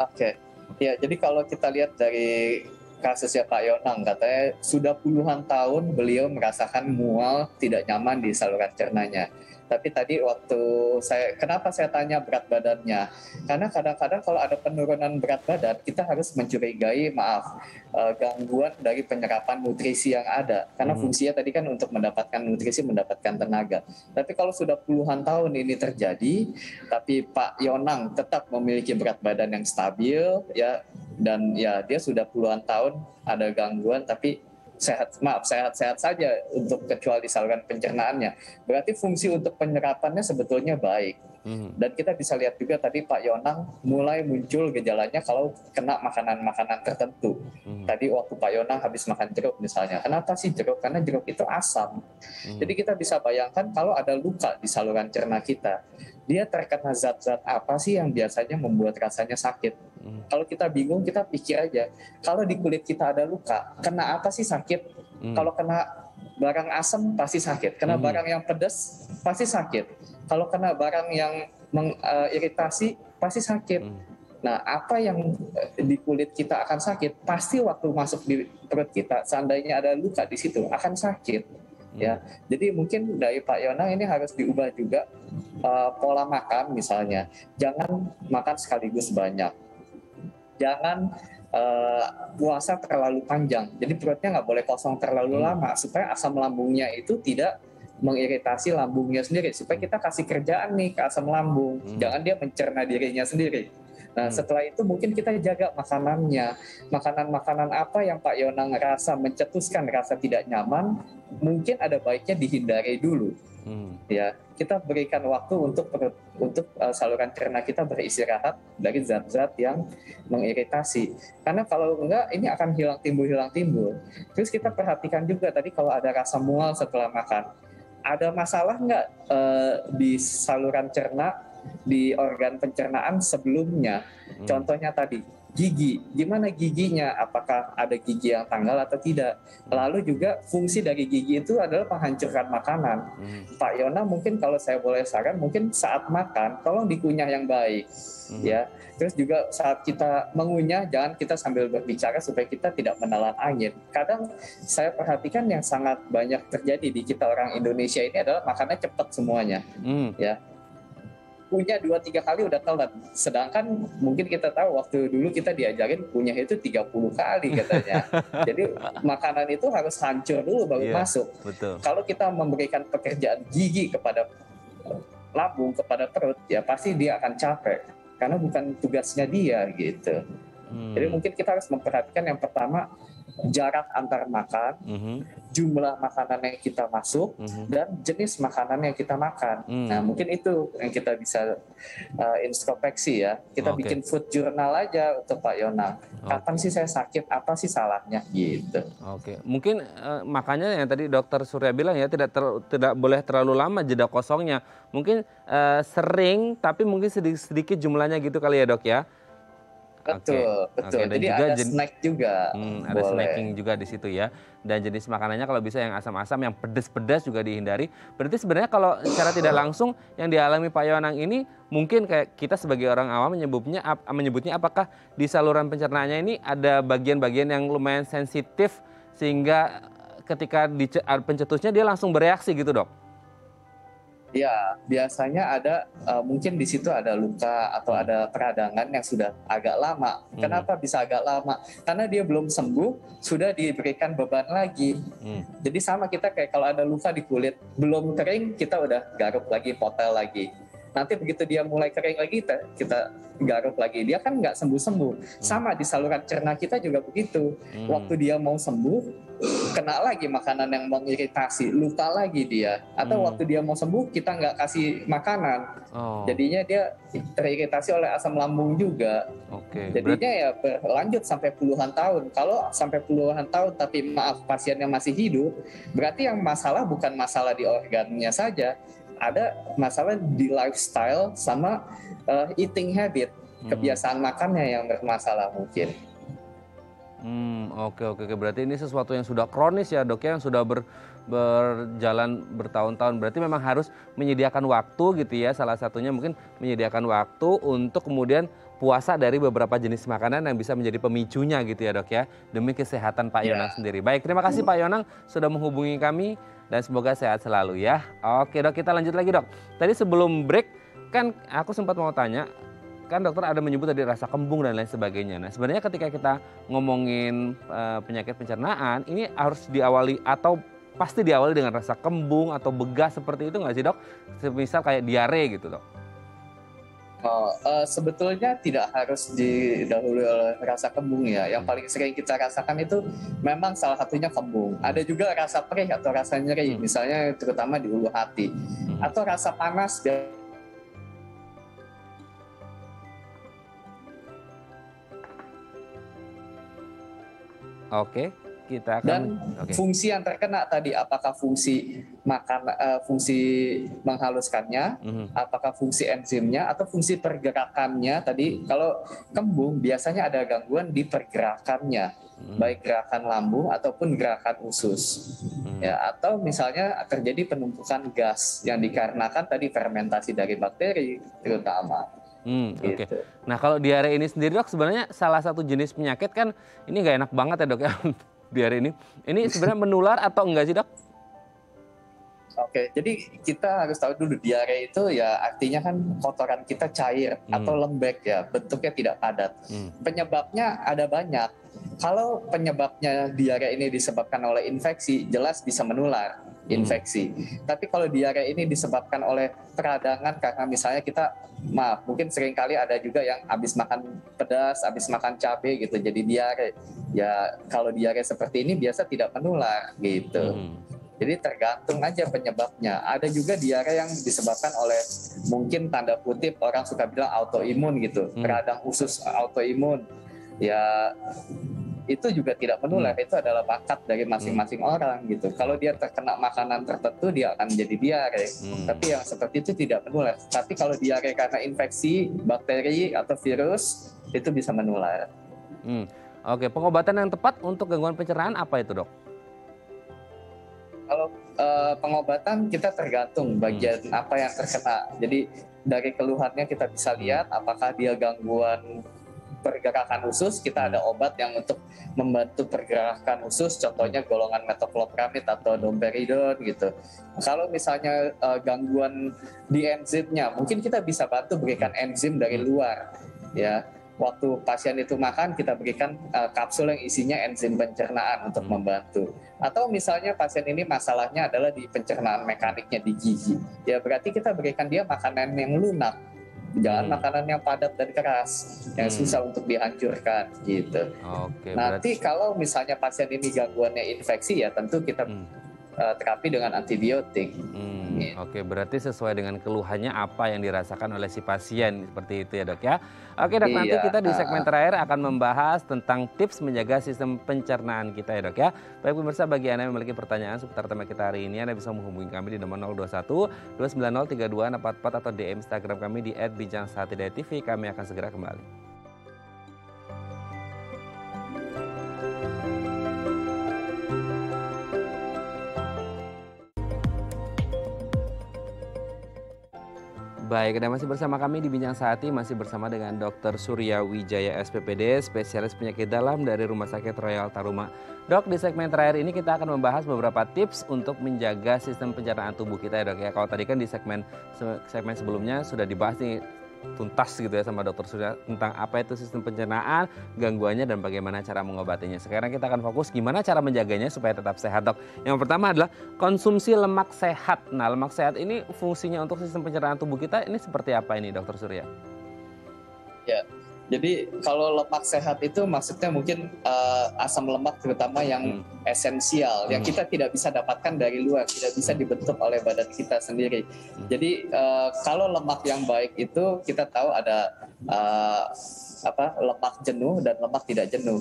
Oke. Ya, jadi kalau kita lihat dari kasusnya Pak Yonang, katanya sudah puluhan tahun beliau merasakan mual, tidak nyaman di saluran cernanya. Tapi tadi kenapa saya tanya berat badannya? Karena kadang-kadang kalau ada penurunan berat badan, kita harus mencurigai, gangguan dari penyerapan nutrisi yang ada. Karena fungsinya tadi kan untuk mendapatkan nutrisi, mendapatkan tenaga. Tapi kalau sudah puluhan tahun ini terjadi, tapi Pak Yonang tetap memiliki berat badan yang stabil, ya, dan ya dia sudah puluhan tahun ada gangguan, tapi sehat-sehat saja untuk kecuali saluran pencernaannya. Berarti fungsi untuk penyerapannya sebetulnya baik. Dan kita bisa lihat juga tadi Pak Yonang mulai muncul gejalanya kalau kena makanan-makanan tertentu. Tadi waktu Pak Yonang habis makan jeruk misalnya. Kenapa sih jeruk? Karena jeruk itu asam. Jadi kita bisa bayangkan kalau ada luka di saluran cerna kita, dia terkena zat-zat apa sih yang biasanya membuat rasanya sakit? Kalau kita bingung, kita pikir aja, kalau di kulit kita ada luka, kena apa sih sakit? Kalau kena barang asam pasti sakit, kena barang yang pedas pasti sakit, kalau kena barang yang mengiritasi pasti sakit. Nah, apa yang di kulit kita akan sakit, pasti waktu masuk di perut kita, seandainya ada luka di situ akan sakit. Ya, jadi mungkin dari Pak Yonang ini harus diubah juga pola makan misalnya, jangan makan sekaligus banyak. Jangan puasa terlalu panjang. Jadi perutnya nggak boleh kosong terlalu lama supaya asam lambungnya itu tidak mengiritasi lambungnya sendiri. Supaya kita kasih kerjaan nih ke asam lambung. Jangan dia mencerna dirinya sendiri. Nah setelah itu mungkin kita jaga makanannya. Makanan-makanan apa yang Pak Yonang rasa mencetuskan rasa tidak nyaman, mungkin ada baiknya dihindari dulu. Ya, kita berikan waktu untuk saluran cerna kita beristirahat dari zat-zat yang mengiritasi. Karena kalau enggak, ini akan hilang timbul. Terus kita perhatikan juga tadi kalau ada rasa mual setelah makan, ada masalah enggak di saluran cerna, di organ pencernaan sebelumnya? Contohnya tadi gigi, gimana giginya? Apakah ada gigi yang tanggal atau tidak? Lalu juga fungsi dari gigi itu adalah menghancurkan makanan. Pak Yona mungkin kalau saya boleh saran, mungkin saat makan tolong dikunyah yang baik, ya. Terus juga saat kita mengunyah jangan kita sambil berbicara supaya kita tidak menelan angin. Kadang saya perhatikan yang sangat banyak terjadi di kita orang Indonesia ini adalah makannya cepat semuanya, ya. Kunyah 2-3 kali udah telan. Sedangkan mungkin kita tahu waktu dulu kita diajarin kunyah itu 30 kali katanya. Jadi makanan itu harus hancur dulu baru masuk.
Betul.
Kalau kita memberikan pekerjaan gigi kepada lambung, kepada perut, ya pasti dia akan capek. Karena bukan tugasnya dia gitu. Jadi mungkin kita harus memperhatikan yang pertama, jarak antar makan, jumlah makanan yang kita masuk, dan jenis makanan yang kita makan. Nah, mungkin itu yang kita bisa introspeksi ya. Kita bikin food journal aja untuk Pak Yonang. Kapan sih saya sakit? Apa sih salahnya? Gitu.
Oke, mungkin makanya yang tadi Dokter Surya bilang ya, tidak boleh terlalu lama jeda kosongnya. Mungkin sering, tapi mungkin sedikit jumlahnya gitu kali ya Dok ya.
Betul.
Dan
jadi
juga
ada snack juga.
Ada snacking juga di situ ya. Dan jenis makanannya kalau bisa yang asam-asam, yang pedas-pedas juga dihindari. Berarti sebenarnya kalau secara tidak langsung yang dialami Pak Yonang ini mungkin kayak kita sebagai orang awam menyebutnya apakah di saluran pencernaannya ini ada bagian-bagian yang lumayan sensitif sehingga ketika pencetusnya dia langsung bereaksi gitu Dok?
Ya, biasanya ada mungkin di situ ada luka atau ada peradangan yang sudah agak lama. Kenapa bisa agak lama? Karena dia belum sembuh, sudah diberikan beban lagi. Jadi sama kita kayak kalau ada luka di kulit, belum kering, kita udah garuk lagi, potel lagi. Nanti begitu dia mulai kering lagi, kita garuk lagi. Dia kan nggak sembuh-sembuh. Sama di saluran cerna kita juga begitu. Waktu dia mau sembuh, kena lagi makanan yang mengiritasi, luka lagi dia. Atau waktu dia mau sembuh, kita nggak kasih makanan. Jadinya dia teriritasi oleh asam lambung juga. Jadinya ya berlanjut sampai puluhan tahun. Kalau sampai puluhan tahun tapi maaf pasiennya masih hidup, berarti yang masalah bukan masalah di organnya saja. Ada masalah di lifestyle sama eating habit, kebiasaan makannya yang bermasalah mungkin.
Oke. Berarti ini sesuatu yang sudah kronis ya Dok ya, yang sudah berjalan bertahun-tahun. Berarti memang harus menyediakan waktu gitu ya. Salah satunya mungkin menyediakan waktu untuk kemudian puasa dari beberapa jenis makanan yang bisa menjadi pemicunya gitu ya Dok ya. Demi kesehatan Pak Yonang sendiri. Baik, terima kasih Pak Yonang sudah menghubungi kami. Dan semoga sehat selalu ya. Oke Dok, kita lanjut lagi Dok. Tadi sebelum break kan aku sempat mau tanya, kan dokter ada menyebut tadi rasa kembung dan lain sebagainya. Nah sebenarnya ketika kita ngomongin penyakit pencernaan, ini harus diawali atau pasti diawali dengan rasa kembung atau begas seperti itu nggak sih Dok? Misal kayak diare gitu Dok.
Sebetulnya tidak harus didahului oleh rasa kembung ya. Yang paling sering kita rasakan itu memang salah satunya kembung. Ada juga rasa perih atau rasa nyeri, misalnya terutama di ulu hati. Atau rasa panas.
Oke, kita akan.
Dan fungsi yang terkena tadi, apakah fungsi fungsi menghaluskannya, apakah fungsi enzimnya atau fungsi pergerakannya tadi. Kalau kembung biasanya ada gangguan di pergerakannya, baik gerakan lambung ataupun gerakan usus. Ya, atau misalnya terjadi penumpukan gas yang dikarenakan tadi fermentasi dari bakteri terutama.
Oke. Nah kalau diare ini sendiri Dok, sebenarnya salah satu jenis penyakit kan ini nggak enak banget ya Dok ya. Diare ini sebenarnya menular atau enggak sih Dok?
Oke, jadi kita harus tahu dulu diare itu ya artinya kan kotoran kita cair atau lembek ya, bentuknya tidak padat. Penyebabnya ada banyak. Kalau penyebabnya diare ini disebabkan oleh infeksi, jelas bisa menular infeksi. Tapi kalau diare ini disebabkan oleh peradangan karena misalnya kita, mungkin seringkali ada juga yang habis makan pedas, habis makan cabai gitu, jadi diare. Ya kalau diare seperti ini biasa tidak menular gitu. Jadi tergantung aja penyebabnya. Ada juga diare yang disebabkan oleh mungkin tanda kutip orang suka bilang autoimun gitu, radang usus autoimun. Ya itu juga tidak menular, itu adalah bakat dari masing-masing orang gitu. Kalau dia terkena makanan tertentu dia akan jadi diare. Tapi yang seperti itu tidak menular. Tapi kalau diare karena infeksi bakteri atau virus itu bisa menular.
Oke, pengobatan yang tepat untuk gangguan pencernaan apa itu Dok?
Kalau pengobatan kita tergantung bagian apa yang terkena. Jadi dari keluhannya kita bisa lihat apakah dia gangguan pergerakan usus, kita ada obat yang untuk membantu pergerakan usus, contohnya golongan metoclopramid atau domperidone gitu. Kalau misalnya gangguan di enzimnya, mungkin kita bisa bantu berikan enzim dari luar ya. Waktu pasien itu makan, kita berikan kapsul yang isinya enzim pencernaan untuk membantu. Atau misalnya pasien ini masalahnya adalah di pencernaan mekaniknya di gigi. Ya berarti kita berikan dia makanan yang lunak. Jangan makanan yang padat dan keras, yang susah untuk dihancurkan gitu.
Oke,
Nanti kalau misalnya pasien ini gangguannya infeksi ya tentu kita terapi dengan antibiotik.
Oke, berarti sesuai dengan keluhannya apa yang dirasakan oleh si pasien, seperti itu ya dok ya. Oke dok, nanti kita di segmen terakhir akan membahas tentang tips menjaga sistem pencernaan kita ya dok ya. Baik pemirsa, bagi Anda yang memiliki pertanyaan seputar tema kita hari ini, Anda bisa menghubungi kami di nomor 021 290 3244 atau DM Instagram kami di @bincangsehat.tv. Kami akan segera kembali. Baik, Anda masih bersama kami di Bincang Sehati, masih bersama dengan Dr. Surya Wijaya SPPD, spesialis penyakit dalam dari Rumah Sakit Royal Taruma. Dok, di segmen terakhir ini kita akan membahas beberapa tips untuk menjaga sistem pencernaan tubuh kita ya dok ya. Kalau tadi kan di segmen sebelumnya sudah dibahas nih tuntas gitu ya sama Dr. Surya tentang apa itu sistem pencernaan, gangguannya dan bagaimana cara mengobatinya. Sekarang kita akan fokus gimana cara menjaganya supaya tetap sehat dok. Yang pertama adalah konsumsi lemak sehat. Nah, lemak sehat ini fungsinya untuk sistem pencernaan tubuh kita ini seperti apa ini Dr. Surya?
Ya, jadi kalau lemak sehat itu maksudnya mungkin asam lemak terutama yang esensial, yang kita tidak bisa dapatkan dari luar, tidak bisa dibentuk oleh badan kita sendiri. Jadi kalau lemak yang baik itu kita tahu ada lemak jenuh dan lemak tidak jenuh.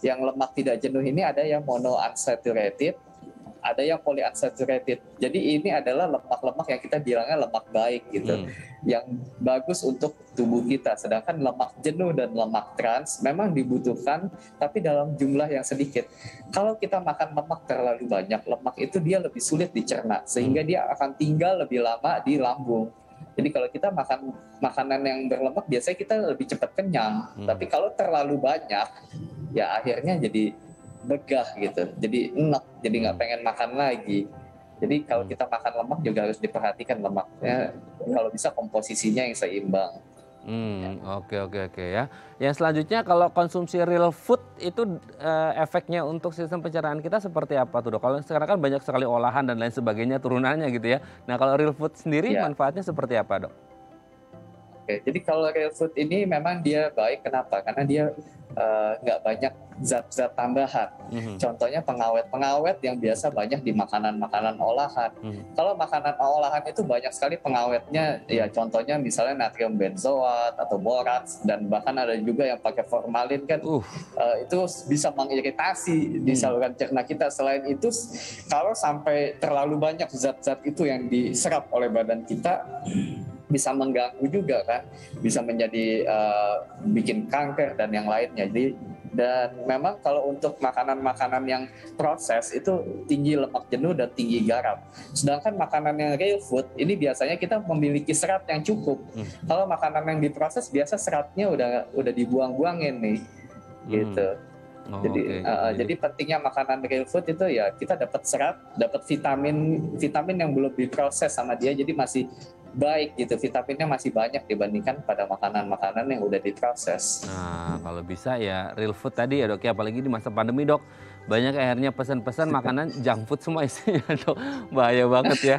Yang lemak tidak jenuh ini ada yang monounsaturated, ada yang polyunsaturated. Jadi ini adalah lemak-lemak yang kita bilangnya lemak baik gitu, yang bagus untuk tubuh kita. Sedangkan lemak jenuh dan lemak trans memang dibutuhkan, tapi dalam jumlah yang sedikit. Kalau kita makan lemak terlalu banyak, lemak itu dia lebih sulit dicerna, sehingga dia akan tinggal lebih lama di lambung. Jadi kalau kita makan makanan yang berlemak, biasanya kita lebih cepat kenyang. Tapi kalau terlalu banyak, ya akhirnya jadi begah gitu, jadi enak, jadi nggak pengen makan lagi. Jadi kalau kita makan lemak juga harus diperhatikan lemaknya, kalau bisa komposisinya yang seimbang.
Oke ya. Yang selanjutnya kalau konsumsi real food itu efeknya untuk sistem pencernaan kita seperti apa tuh dok? Kalau sekarang kan banyak sekali olahan dan lain sebagainya turunannya gitu ya. Nah kalau real food sendiri manfaatnya seperti apa dok?
Oke, jadi kalau real food ini memang dia baik, kenapa? Karena dia nggak banyak zat-zat tambahan. Contohnya pengawet yang biasa banyak di makanan-makanan olahan. Kalau makanan olahan itu banyak sekali pengawetnya, ya contohnya misalnya natrium benzoat atau borats, dan bahkan ada juga yang pakai formalin kan, itu bisa mengiritasi di saluran cerna kita. Selain itu, kalau sampai terlalu banyak zat-zat itu yang diserap oleh badan kita, bisa mengganggu juga kan, bisa menjadi bikin kanker dan yang lainnya. Dan memang kalau untuk makanan-makanan yang proses itu tinggi lemak jenuh dan tinggi garam. Sedangkan makanan yang real food ini biasanya kita memiliki serat yang cukup. Kalau makanan yang diproses biasa seratnya udah dibuang-buangin nih, gitu. Jadi pentingnya makanan real food itu ya kita dapat serat, dapat vitamin yang belum diproses sama dia, jadi masih baik gitu, vitaminnya masih banyak dibandingkan pada makanan-makanan yang udah diproses.
Nah kalau bisa ya real food tadi ya dok ya, apalagi di masa pandemi dok, banyak akhirnya pesan-pesan makanan junk food semua isinya dok, bahaya banget ya.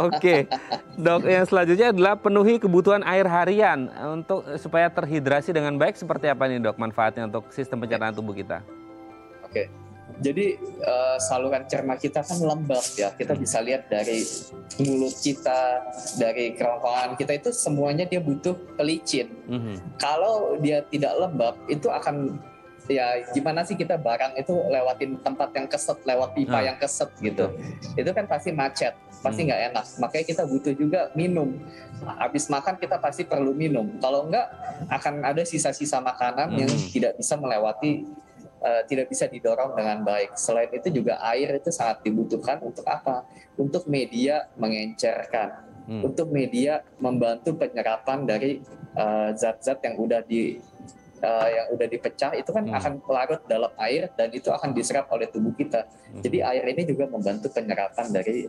Oke dok, yang selanjutnya adalah penuhi kebutuhan air harian untuk supaya terhidrasi dengan baik. Seperti apa nih dok manfaatnya untuk sistem pencernaan tubuh kita?
Oke. Jadi saluran cerna kita kan lembab ya, kita bisa lihat dari mulut kita, dari kerongkongan kita, itu semuanya dia butuh pelicin. Kalau dia tidak lembab, itu akan, ya gimana sih kita barang itu lewatin tempat yang keset, lewat pipa yang keset gitu. Itu kan pasti macet, pasti nggak enak. Makanya kita butuh juga minum. Habis makan kita pasti perlu minum. Kalau enggak, akan ada sisa-sisa makanan yang tidak bisa melewati, tidak bisa didorong dengan baik. Selain itu juga air itu sangat dibutuhkan untuk apa? Untuk media mengencerkan, untuk media membantu penyerapan dari zat-zat yang udah dipecah itu kan akan larut dalam air dan itu akan diserap oleh tubuh kita. Jadi air ini juga membantu penyerapan dari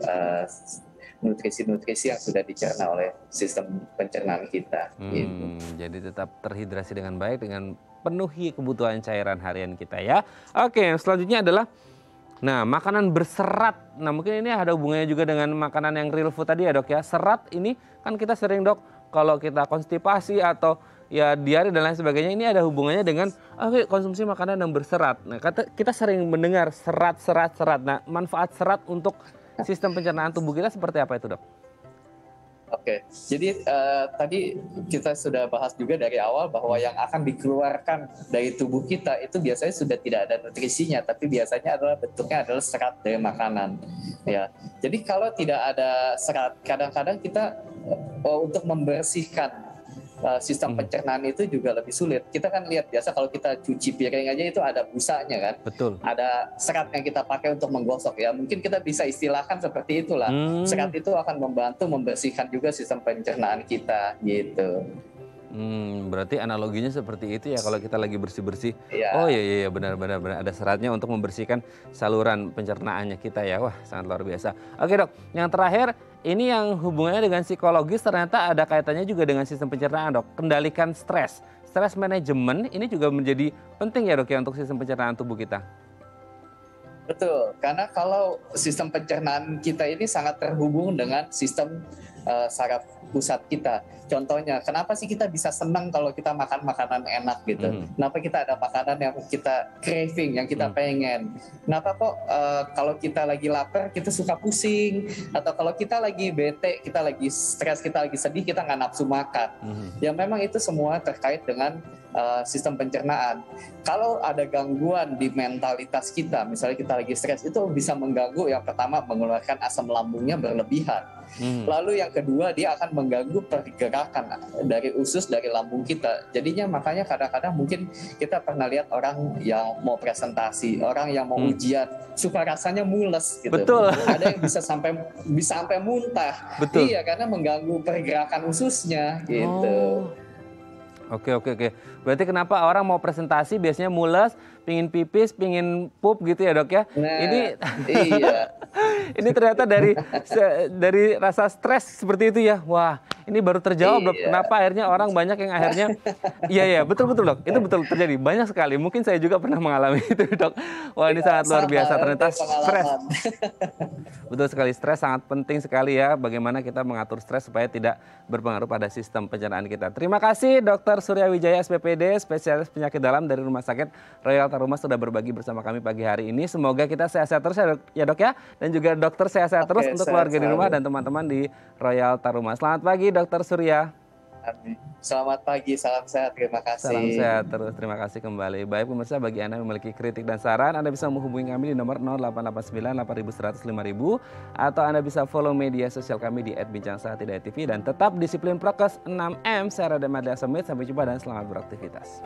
nutrisi-nutrisi yang sudah dicerna oleh sistem pencernaan kita. Gitu.
Jadi tetap terhidrasi dengan baik dengan penuhi kebutuhan cairan harian kita ya. Oke, yang selanjutnya adalah makanan berserat. Nah mungkin ini ada hubungannya juga dengan makanan yang real food tadi ya dok ya. Serat ini kan kita sering dok kalau kita konstipasi atau ya diare dan lain sebagainya, ini ada hubungannya dengan konsumsi makanan yang berserat. Nah, kita sering mendengar serat. Nah, manfaat serat untuk sistem pencernaan tubuh kita seperti apa itu, Dok?
Oke, jadi tadi kita sudah bahas juga dari awal bahwa yang akan dikeluarkan dari tubuh kita itu biasanya sudah tidak ada nutrisinya, tapi biasanya bentuknya adalah serat dari makanan. Ya, jadi kalau tidak ada serat, kadang-kadang kita untuk membersihkan sistem pencernaan itu juga lebih sulit. Kita kan lihat biasa kalau kita cuci piring aja itu ada busanya kan.
Betul.
Ada serat yang kita pakai untuk menggosok ya. Mungkin kita bisa istilahkan seperti itulah. Serat itu akan membantu membersihkan juga sistem pencernaan kita gitu.
Berarti analoginya seperti itu ya kalau kita lagi bersih-bersih.
Ya.
Oh iya benar ada seratnya untuk membersihkan saluran pencernaannya kita ya. Wah, sangat luar biasa. Oke, Dok. Yang terakhir, ini yang hubungannya dengan psikologis ternyata ada kaitannya juga dengan sistem pencernaan, Dok. Kendalikan stres. Stres manajemen ini juga menjadi penting ya, Dok, ya, untuk sistem pencernaan tubuh kita.
Betul, karena kalau sistem pencernaan kita ini sangat terhubung dengan sistem saraf pusat kita. Contohnya, kenapa sih kita bisa senang kalau kita makan makanan enak gitu? Kenapa kita ada makanan yang kita craving, yang kita pengen? Kenapa kok kalau kita lagi lapar kita suka pusing? Atau kalau kita lagi bete, kita lagi stres, kita lagi sedih, kita nggak nafsu makan? Ya memang itu semua terkait dengan sistem pencernaan. Kalau ada gangguan di mentalitas kita, misalnya kita lagi stres, itu bisa mengganggu. Yang pertama, mengeluarkan asam lambungnya berlebihan. Lalu yang kedua, dia akan mengganggu pergerakan dari usus, dari lambung kita. Jadinya makanya kadang-kadang mungkin kita pernah lihat orang yang mau presentasi, orang yang mau ujian, suka rasanya mules gitu.
Betul.
Ada yang bisa sampai muntah.
Betul.
Iya, karena mengganggu pergerakan ususnya gitu.
Oke. Berarti kenapa orang mau presentasi biasanya mules, pingin pipis, pingin pup gitu ya, Dok ya?
Nah,
iya. Ini ternyata dari rasa stres seperti itu ya. Wah, ini baru terjawab, Dok. Kenapa akhirnya orang banyak yang akhirnya iya, betul, Dok. Itu betul terjadi. Banyak sekali. Mungkin saya juga pernah mengalami itu, Dok. Wah, ini sangat luar biasa ternyata stres. Betul sekali, stres sangat penting sekali ya. Bagaimana kita mengatur stres supaya tidak berpengaruh pada sistem pencernaan kita. Terima kasih Dr. Surya Wijaya SPPD, spesialis penyakit dalam dari Rumah Sakit Royal Taruma sudah berbagi bersama kami pagi hari ini. Semoga kita sehat-sehat terus ya, Dok ya. Dan juga dokter sehat-sehat terus untuk keluarga di rumah dan teman-teman di Royal Taruma. Selamat pagi Dr. Surya.
Selamat pagi, salam sehat, terima kasih.
Salam sehat terus, terima kasih kembali. Baik pemirsa, bagi Anda yang memiliki kritik dan saran, Anda bisa menghubungi kami di nomor 0889 8100 5000 atau Anda bisa follow media sosial kami di @bincangsehat.tv dan tetap disiplin prokes 6M. Saya Radha Madlia Semit, sampai jumpa dan selamat beraktivitas.